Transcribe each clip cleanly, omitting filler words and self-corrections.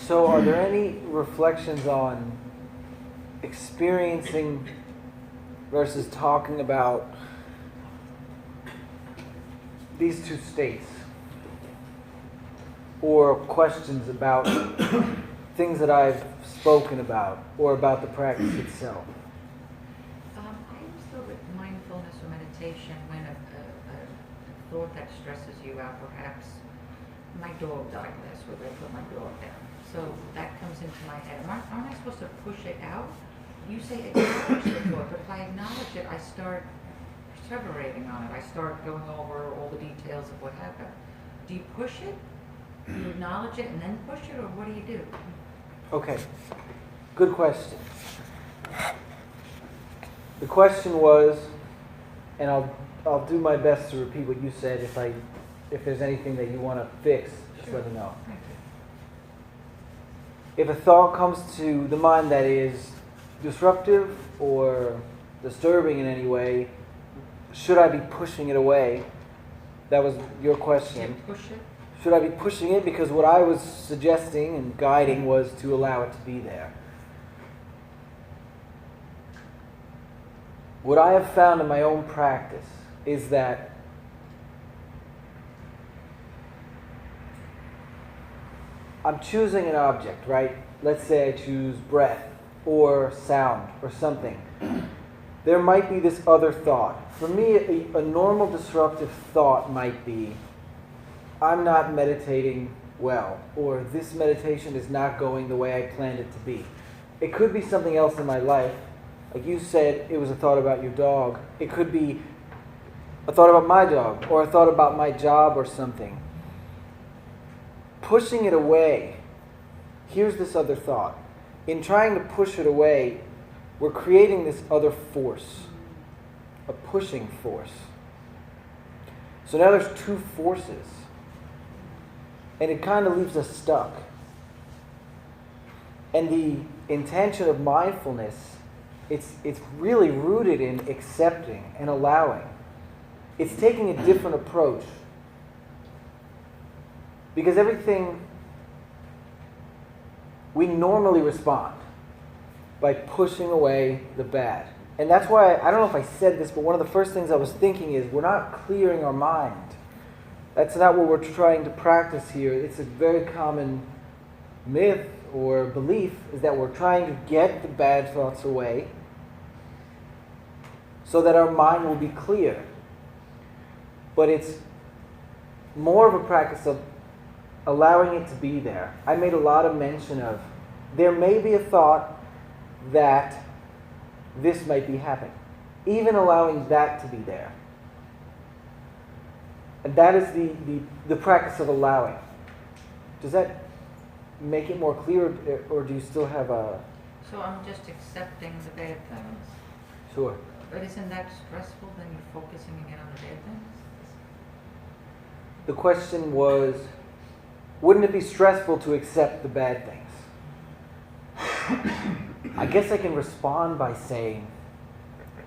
So are there any reflections on experiencing versus talking about these two states? Or questions about things that I've spoken about or about the practice itself? I use the word mindfulness or meditation when a thought that stresses you out, perhaps my dog died last week, I put my dog down. So that comes into my head. Aren't I supposed to push it out? You say acknowledge the thought, but if I acknowledge it, I start perseverating on it. I start going over all the details of what happened. Do you push it? Do you acknowledge it and then push it, or what do you do? Okay, good question. The question was, and I'll do my best to repeat what you said. If there's anything that you want to fix, just let me know. Thank you. If a thought comes to the mind that is disruptive or disturbing in any way, should I be pushing it away? That was your question. Can you push it? Should I be pushing it? Because what I was suggesting and guiding was to allow it to be there. What I have found in my own practice is that I'm choosing an object, right? Let's say I choose breath or sound or something. There might be this other thought. For me, a normal disruptive thought might be, I'm not meditating well, or this meditation is not going the way I planned it to be. It could be something else in my life. Like you said, it was a thought about your dog. It could be a thought about my dog, or a thought about my job or something. Pushing it away, here's this other thought. In trying to push it away, we're creating this other force, a pushing force. So now there's two forces. And it kind of leaves us stuck. And the intention of mindfulness, it's really rooted in accepting and allowing. It's taking a different approach. Because everything, we normally respond by pushing away the bad. And that's why, I don't know if I said this, but one of the first things I was thinking is we're not clearing our mind. That's not what we're trying to practice here. It's a very common myth or belief is that we're trying to get the bad thoughts away so that our mind will be clear. But it's more of a practice of allowing it to be there. I made a lot of mention of there may be a thought that this might be happening. Even allowing that to be there. And that is the practice of allowing. Does that make it more clear, or do you still have a... So I'm just accepting the bad things. Sure. But isn't that stressful, then you're focusing again on the bad things? The question was, wouldn't it be stressful to accept the bad things? I guess I can respond by saying,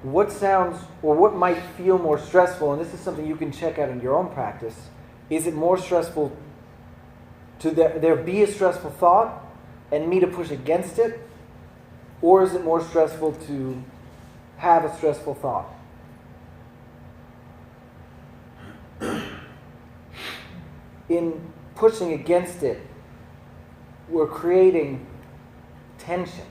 what sounds, or what might feel more stressful, and this is something you can check out in your own practice, is it more stressful to there be a stressful thought and me to push against it, or is it more stressful to have a stressful thought? In pushing against it, we're creating tension.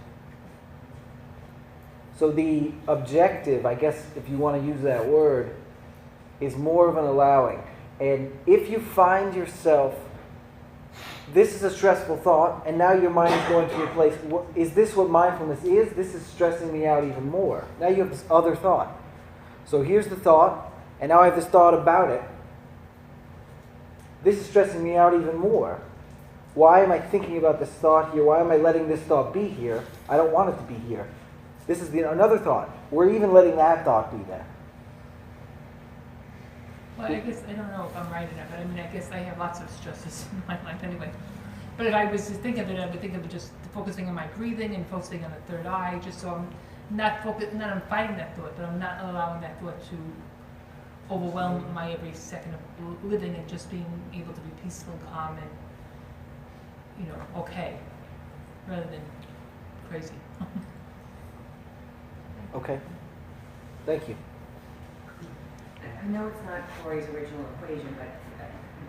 So the objective, I guess if you want to use that word, is more of an allowing. And if you find yourself, this is a stressful thought, and now your mind is going to replace, is this what mindfulness is? This is stressing me out even more. Now you have this other thought. So here's the thought, and now I have this thought about it. This is stressing me out even more. Why am I thinking about this thought here? Why am I letting this thought be here? I don't want it to be here. This is another thought. We're even letting that thought be there. Well, I guess, I don't know if I'm right enough, but I mean, I guess I have lots of stresses in my life anyway. But if I was to think of it, I would think of it just focusing on my breathing and focusing on the third eye, just so I'm not on fighting that thought, but I'm not allowing that thought to overwhelm my every second of living, and just being able to be peaceful and calm and, okay. rather than crazy. Okay. Thank you. I know it's not Corey's original equation, but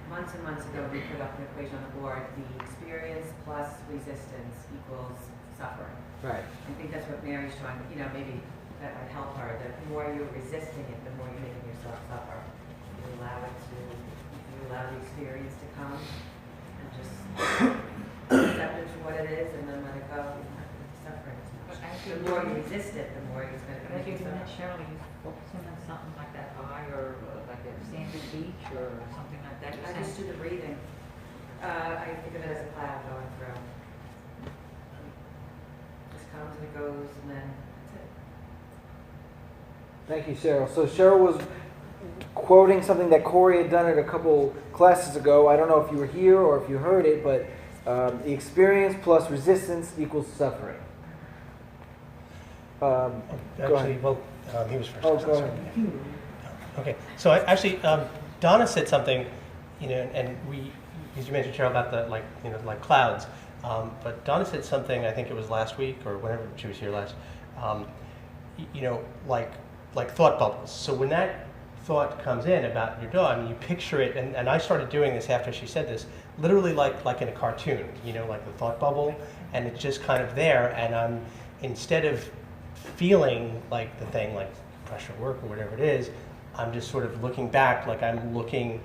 months and months ago, we put up an equation on the board, the experience plus resistance equals suffering. Right. I think that's what Mary's trying, maybe that might help her. The more you're resisting it, the more you're making yourself suffer. You allow the experience to come and just accept it for what it is and then let it go. You don't have to suffer as much. The more you resist it, the more it's going to But if make you you're suffer. necessarily focusing on something like that high or like a sandy beach or something like that, I just do the breathing. I think of it as a cloud going through. Just comes and it goes, and then that's it. Thank you, Cheryl. So Cheryl was quoting something that Corey had done at a couple classes ago. I don't know if you were here or if you heard it, but the experience plus resistance equals suffering. Go Actually, ahead. well, he was first. Oh, go ahead. Okay, so Donna said something, and we, as you mentioned, Cheryl, about the like clouds. But Donna said something. I think it was last week or whenever she was here last. Like thought bubbles. So when that thought comes in about your dog, you picture it, and I started doing this after she said this, literally like in a cartoon, like the thought bubble, and it's just kind of there, and I'm, instead of feeling like the thing, like pressure work or whatever it is, I'm just sort of looking back like I'm looking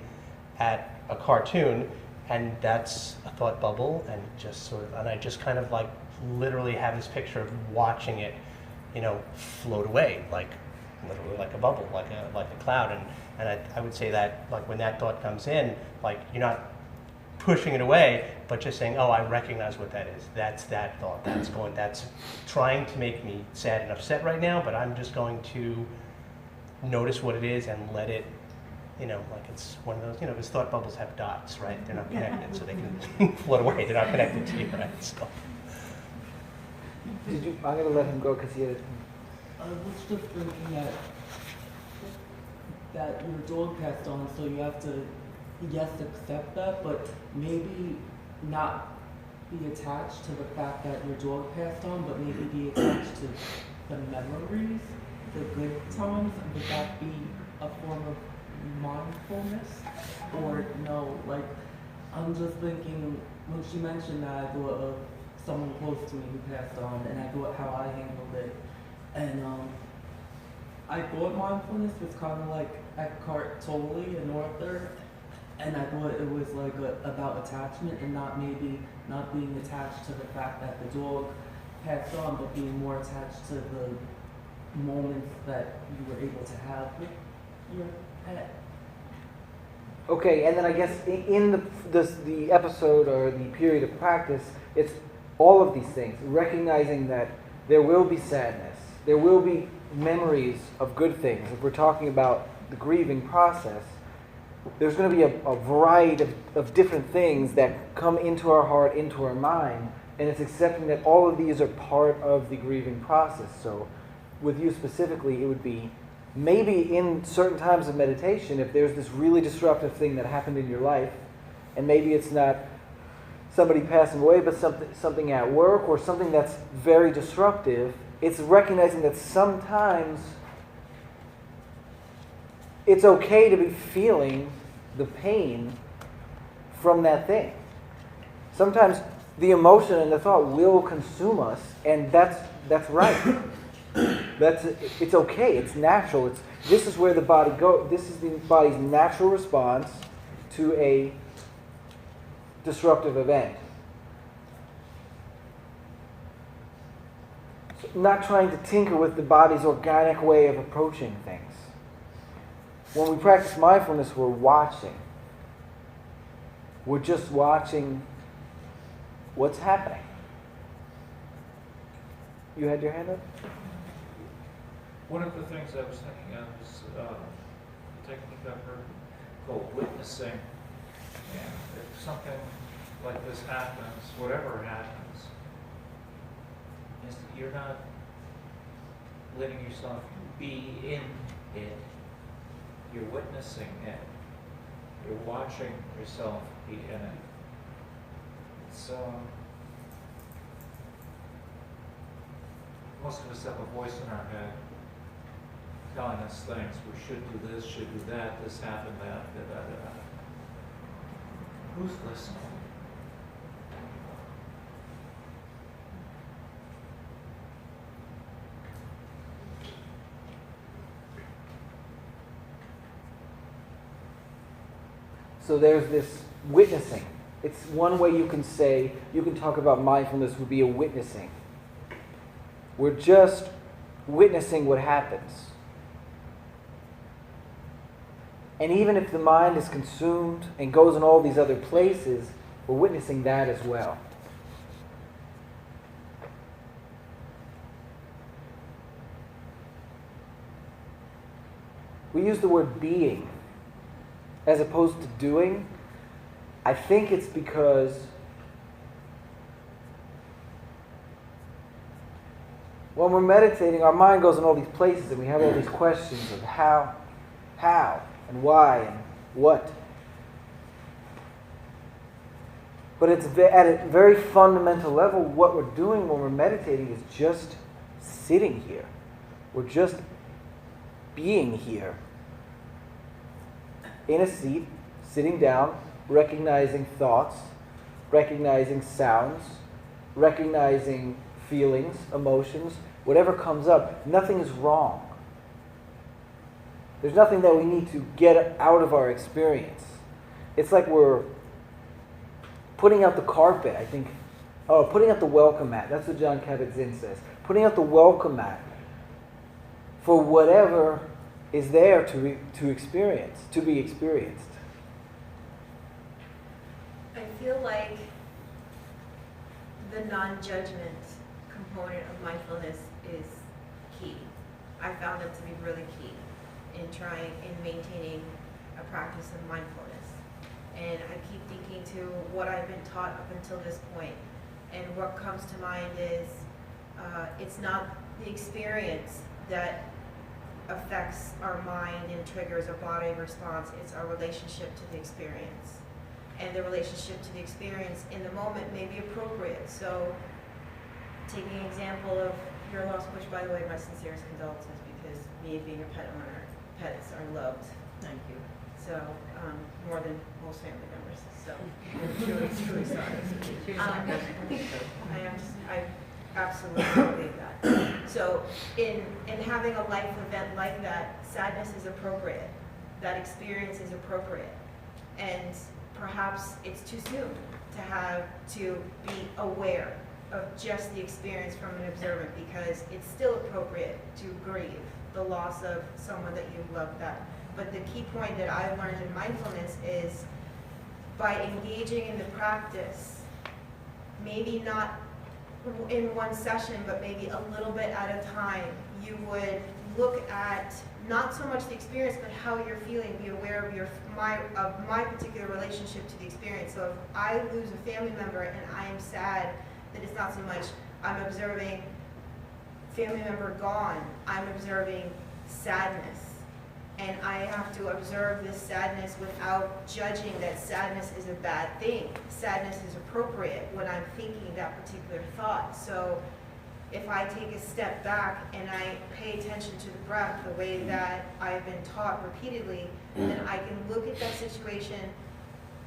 at a cartoon, and that's a thought bubble, and and I just kind of like literally have this picture of watching it, float away, like literally like a bubble, like a cloud, and I would say that like when that thought comes in, like you're not pushing it away, but just saying, oh, I recognize what that is. That's that thought. That's trying to make me sad and upset right now, but I'm just going to notice what it is and let it, like it's one of those, because thought bubbles have dots, right? They're not connected, so they can float away. They're not connected to you, right? So. I'm going to let him go because he had. I was just thinking that your dog passed on, so you have to, yes, accept that, but maybe not be attached to the fact that your dog passed on, but maybe be attached to the memories, the good times. Would that be a form of mindfulness? Or no, like, I'm just thinking, when she mentioned that, I thought of someone close to me who passed on, and I thought how I handled it. And I thought mindfulness was kind of like Eckhart Tolle, an author, and I thought it was like about attachment and not being attached to the fact that the dog passed on, but being more attached to the moments that you were able to have with your pet. Okay, and then I guess in the episode or the period of practice, it's all of these things, recognizing that there will be sadness, there will be memories of good things. If we're talking about the grieving process, there's going to be a variety of different things that come into our heart, into our mind, and it's accepting that all of these are part of the grieving process. So with you specifically, it would be maybe in certain times of meditation, if there's this really disruptive thing that happened in your life, and maybe it's not somebody passing away, but something at work or something that's very disruptive, it's recognizing that sometimes it's okay to be feeling the pain from that thing. Sometimes the emotion and the thought will consume us, and that's right. It's okay. It's natural. This is where the body goes. This is the body's natural response to a disruptive event. So not trying to tinker with the body's organic way of approaching things. When we practice mindfulness, we're watching. We're just watching what's happening. You had your hand up? One of the things I was thinking of is a technique I've heard called witnessing. And if something like this happens, whatever happens, is that you're not letting yourself be in it. You're witnessing it. You're watching yourself be in it. It's most of us have a voice in our head telling us things. We should do this, should do that, this happened, that, da, da, da, da. Who's listening? So there's this witnessing. It's one way you can say, you can talk about mindfulness would be a witnessing. We're just witnessing what happens. And even if the mind is consumed and goes in all these other places, we're witnessing that as well. We use the word being as opposed to doing. I think it's because when we're meditating, our mind goes in all these places and we have all these questions of how, and why, and what. But it's at a very fundamental level, what we're doing when we're meditating is just sitting here. We're just being here. In a seat, sitting down, recognizing thoughts, recognizing sounds, recognizing feelings, emotions, whatever comes up. Nothing is wrong. There's nothing that we need to get out of our experience. It's like we're putting out the carpet, I think. Oh, putting out the welcome mat. That's what John Kabat-Zinn says. Putting out the welcome mat for whatever is there to experience, to be experienced. I feel like the non-judgment component of mindfulness is key. I found it to be really key in maintaining a practice of mindfulness. And I keep thinking to what I've been taught up until this point. And what comes to mind is it's not the experience that affects our mind and triggers a body response. It's our relationship to the experience. And the relationship to the experience in the moment may be appropriate. So taking an example of your loss, which by the way, my sincerest condolences, because me being a pet owner, pets are loved. Thank you. So, more than most family members. So, I'm truly sorry. I absolutely believe that. So, in having a life event like that, sadness is appropriate. That experience is appropriate. And perhaps it's too soon to be aware of just the experience from an observant, because it's still appropriate to grieve the loss of someone that you love that. But the key point that I've learned in mindfulness is by engaging in the practice, maybe not in one session, but maybe a little bit at a time, you would look at not so much the experience, but how you're feeling, be aware of my particular relationship to the experience. So if I lose a family member and I am sad, then it's not so much I'm observing family member gone, I'm observing sadness. And I have to observe this sadness without judging that sadness is a bad thing. Sadness is appropriate when I'm thinking that particular thought. So if I take a step back and I pay attention to the breath the way that I've been taught repeatedly, then I can look at that situation,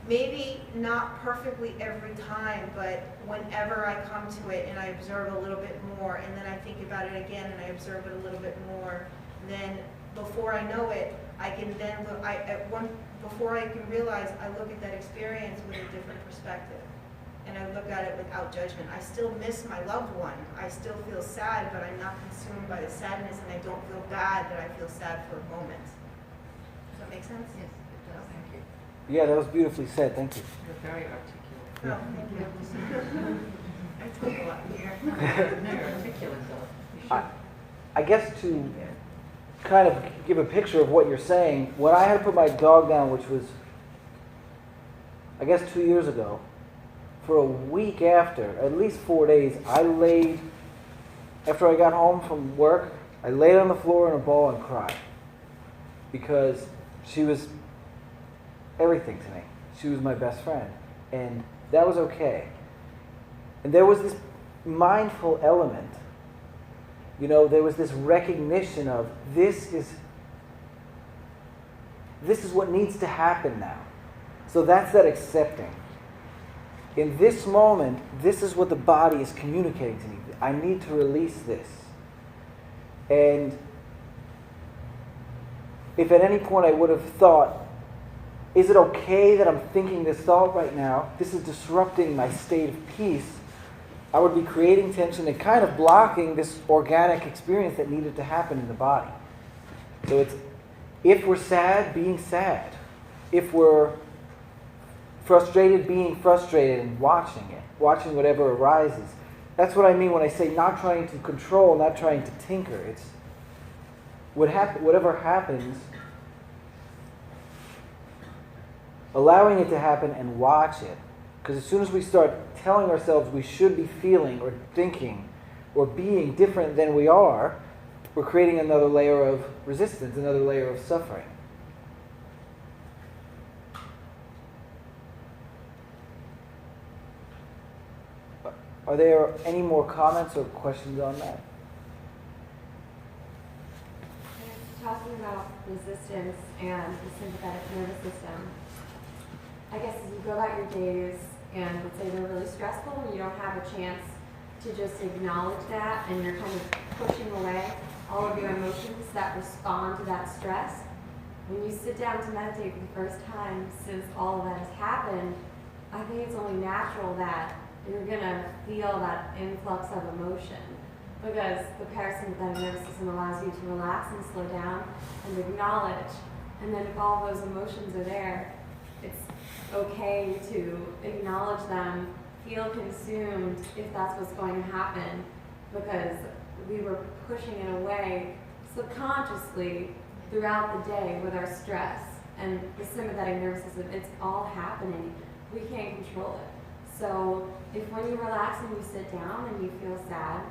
maybe not perfectly every time, but whenever I come to it and I observe a little bit more, and then I think about it again and I observe it a little bit more, then before I know it, I can then look, before I can realize, I look at that experience with a different perspective. And I look at it without judgment. I still miss my loved one. I still feel sad, but I'm not consumed by the sadness, and I don't feel bad that I feel sad for a moment. Does that make sense? Yes, it does. Thank you. Yeah, that was beautifully said. Thank you. You're very articulate. Oh, thank you. I talk a lot here. No, you're articulate though. You should. I guess to kind of give a picture of what you're saying, when I had to put my dog down, which was, I guess, 2 years ago, for a week after, at least 4 days, after I got home from work, I laid on the floor in a ball and cried. Because she was everything to me. She was my best friend. And that was okay. And there was this mindful element There was this recognition of this is what needs to happen now. So that's that accepting. In this moment, this is what the body is communicating to me. I need to release this. And if at any point I would have thought, is it okay that I'm thinking this thought right now? This is disrupting my state of peace. I would be creating tension and kind of blocking this organic experience that needed to happen in the body. So it's, if we're sad, being sad. If we're frustrated, being frustrated and watching it, watching whatever arises. That's what I mean when I say not trying to control, not trying to tinker. It's whatever happens, allowing it to happen and watch it. Because as soon as we start telling ourselves we should be feeling or thinking or being different than we are, we're creating another layer of resistance, another layer of suffering. Are there any more comments or questions on that? Talking about resistance and the sympathetic nervous system, I guess as you go about your days and let's say they're really stressful and you don't have a chance to just acknowledge that and you're kind of pushing away all of your emotions that respond to that stress, when you sit down to meditate for the first time since all of that has happened, I think it's only natural that you're going to feel that influx of emotion because the parasympathetic nervous system allows you to relax and slow down and acknowledge. And then if all those emotions are there, it's okay to acknowledge them, feel consumed if that's what's going to happen because we were pushing it away subconsciously throughout the day with our stress and the sympathetic nervous system. It's all happening. We can't control it. So if when you relax and you sit down and you feel sad,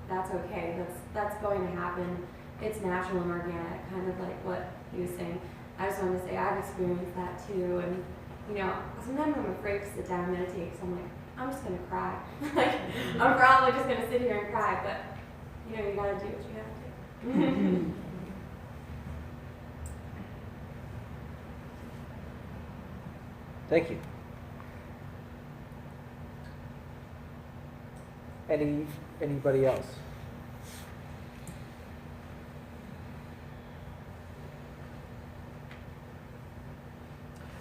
that's okay. That's going to happen. It's natural and organic, kind of like what he was saying. I just wanted to say I've experienced that too. And sometimes I'm afraid to sit down and meditate because I'm like, I'm just going to cry. Like, I'm probably just going to sit here and cry. But, you got to do what you have to do. Thank you. Anybody else?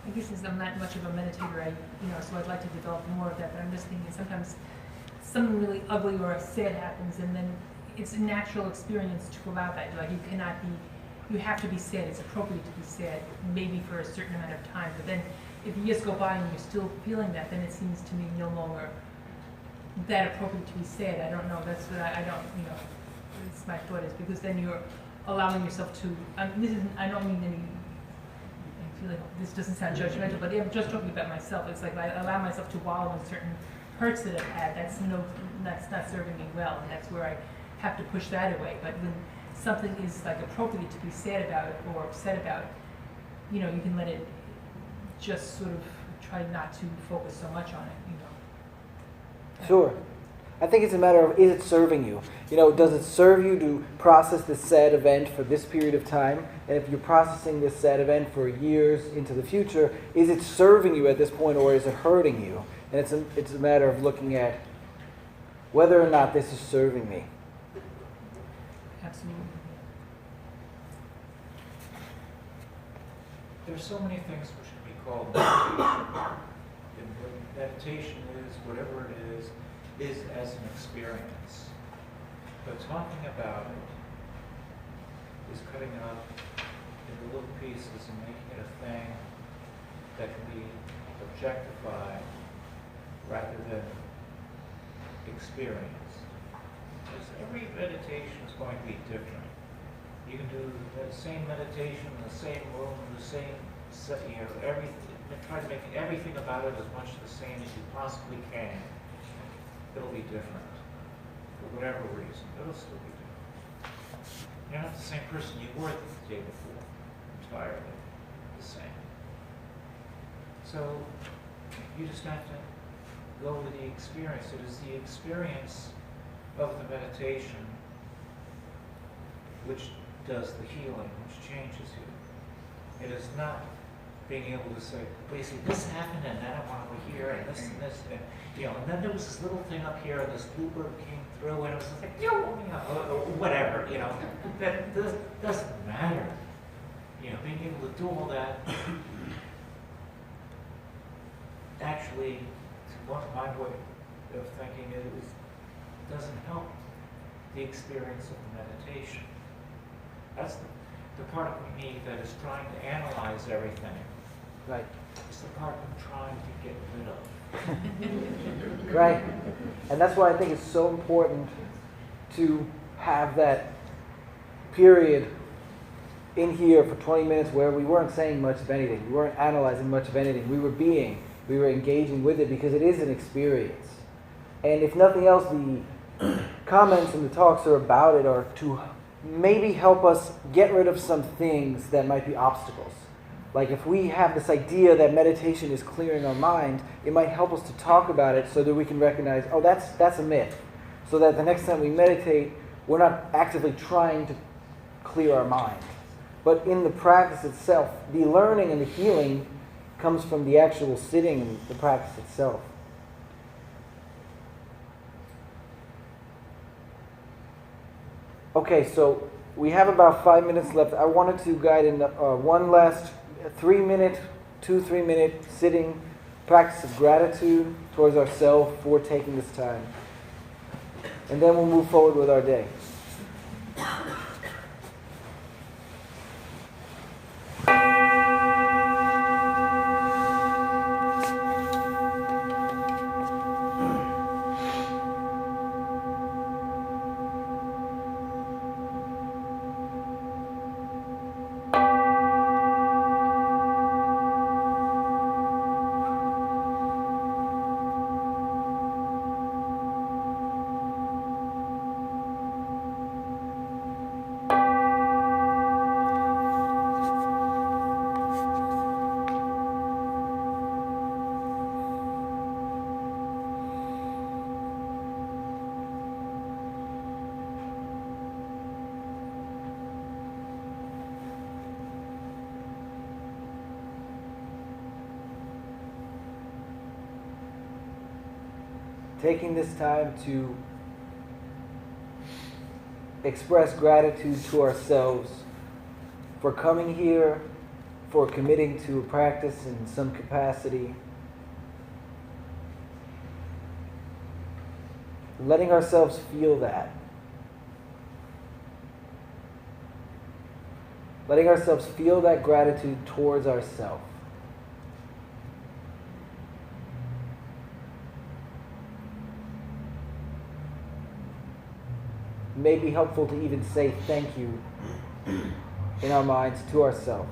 I guess since I'm not much of a meditator, so I'd like to develop more of that, but I'm just thinking sometimes something really ugly or sad happens and then it's a natural experience to allow that. Like you have to be sad, it's appropriate to be sad, maybe for a certain amount of time, but then if years go by and you're still feeling that, then it seems to me no longer that appropriate to be sad. I don't know, that's what I don't, it's my thought is, because then you're allowing yourself to, I don't mean any, I feel like this doesn't sound judgmental, but I'm just talking about myself. It's like I allow myself to wallow in certain hurts that I've had, that's not serving me well, and that's where I have to push that away. But when something is like appropriate to be sad about or upset about, you can let it just sort of try not to focus so much on it, Sure. I think it's a matter of, is it serving you? Does it serve you to process this sad event for this period of time? And if you're processing this sad event for years into the future, is it serving you at this point or is it hurting you? And it's a matter of looking at whether or not this is serving me. Absolutely. There's so many things which can be called meditation. And what meditation is, whatever it is as an experience. But talking about it is cutting it up into little pieces and making it a thing that can be objectified rather than experienced. Because every meditation is going to be different. You can do the same meditation in the same room, the same, everything. Try to make everything about it as much the same as you possibly can. It'll be different. For whatever reason, it'll still be different. You're not the same person you were the day before. Entirely the same. So you just have to go with the experience. It is the experience of the meditation which does the healing, which changes you. It is not being able to say, well, you see, this happened, and then I went over here, and this, and you know, and then there was this little thing up here, and this bluebird came through, and it was like, or whatever, you know, that doesn't matter. You know, being able to do all that, actually, my way of thinking is, doesn't help the experience of meditation. That's the part of me that is trying to analyze everything. Right. It's the part I'm trying to get rid of. Right. And that's why I think it's so important to have that period in here for 20 minutes where we weren't saying much of anything. We weren't analyzing much of anything. We were engaging with it because it is an experience. And if nothing else, the comments and the talks are about it are to maybe help us get rid of some things that might be obstacles. Like if we have this idea that meditation is clearing our mind, it might help us to talk about it so that we can recognize, oh, that's a myth. So that the next time we meditate, we're not actively trying to clear our mind. But in the practice itself, the learning and the healing comes from the actual sitting and the practice itself. Okay, so we have about 5 minutes left. I wanted to guide in one last 3 minute sitting practice of gratitude towards ourselves for taking this time. And then we'll move forward with our day. Taking this time to express gratitude to ourselves for coming here, for committing to a practice in some capacity, letting ourselves feel that. Letting ourselves feel that gratitude towards ourselves. It may be helpful to even say thank you in our minds to ourselves.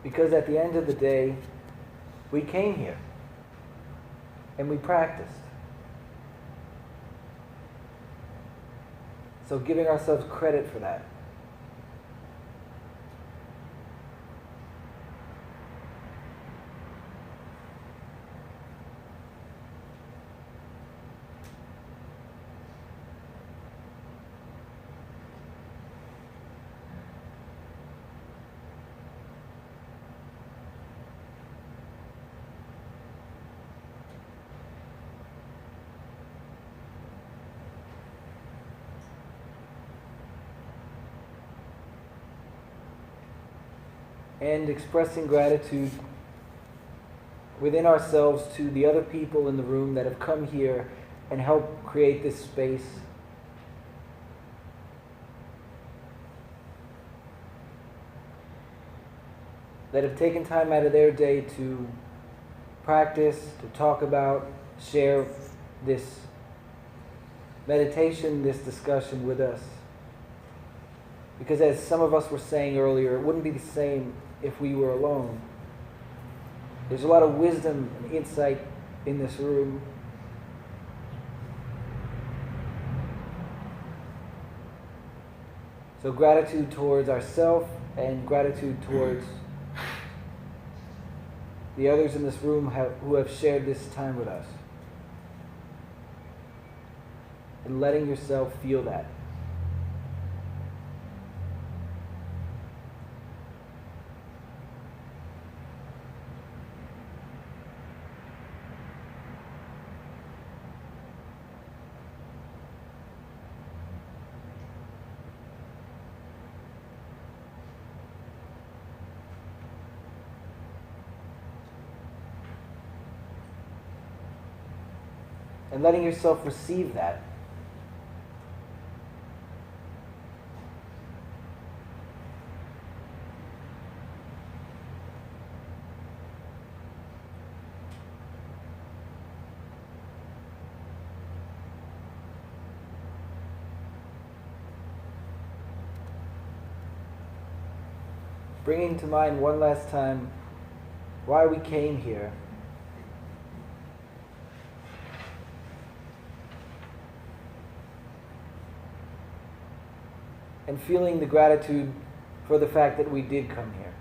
Because at the end of the day, we came here and we practiced. So giving ourselves credit for that. And expressing gratitude within ourselves to the other people in the room that have come here and helped create this space. That have taken time out of their day to practice, to talk about, share this meditation, this discussion with us. Because as some of us were saying earlier, it wouldn't be the same if we were alone. There's a lot of wisdom and insight in this room. So gratitude towards ourselves and gratitude towards the others in this room who have shared this time with us. And letting yourself feel that. And letting yourself receive that. Bringing to mind one last time why we came here. And feeling the gratitude for the fact that we did come here.